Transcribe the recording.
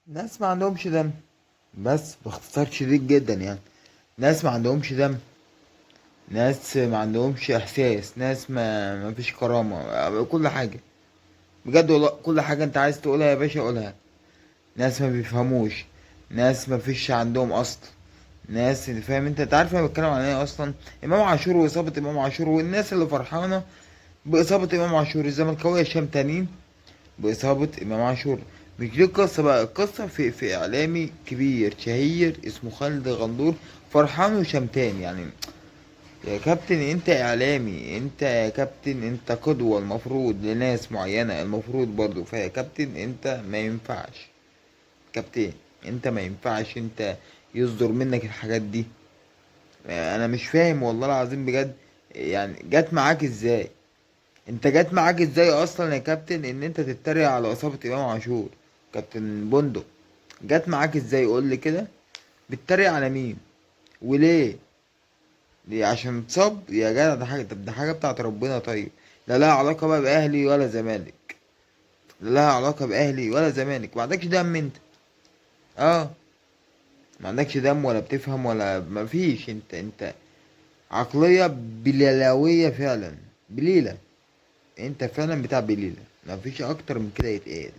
ناس ما عندهمش دم، بس باختصار شديد جدا يعني. ناس ما عندهمش دم، ناس ما عندهمش احساس، ناس ما فيش كرامة، كل حاجة. بجد والله كل حاجة انت عايز تقولها يا باشا قولها. ناس ما بيفهموش، ناس ما فيش عندهم اصل. ناس اللي فاهم انت عارف انا بتكلم عن ايه اصلا. امام عاشور واصابة امام عاشور، والناس اللي فرحانة باصابة امام عاشور، الزملكاوية شمتانين باصابة امام عاشور. مش دي القصة بقى. القصة في اعلامي كبير شهير اسمه خالد غندور فرحان وشمتان يعني. يا كابتن انت اعلامي، انت يا كابتن انت قدوة المفروض لناس معينة، المفروض برضو. فيا كابتن انت ما ينفعش، كابتن انت ما ينفعش انت يصدر منك الحاجات دي. انا مش فاهم والله العظيم بجد. يعني جت معاك ازاي؟ انت جت معاك ازاي اصلا يا كابتن ان انت تتريق على اصابة امام عاشور؟ كابتن بندق، جت معاك ازاي؟ قول لي كده. بتتريق على مين وليه؟ دي عشان اتصاب يا جدع؟ ده حاجه، طب ده حاجه بتاعت ربنا. طيب لا لها علاقه بقى باهلي ولا زمالك، لا لها علاقه باهلي ولا زمالك. ما عندكش دم انت. اه، ما عندكش دم ولا بتفهم ولا ما فيش. انت عقليه بليلاويه فعلا، بليله. انت فعلا بتاع بليله، ما فيش اكتر من كده يتقال.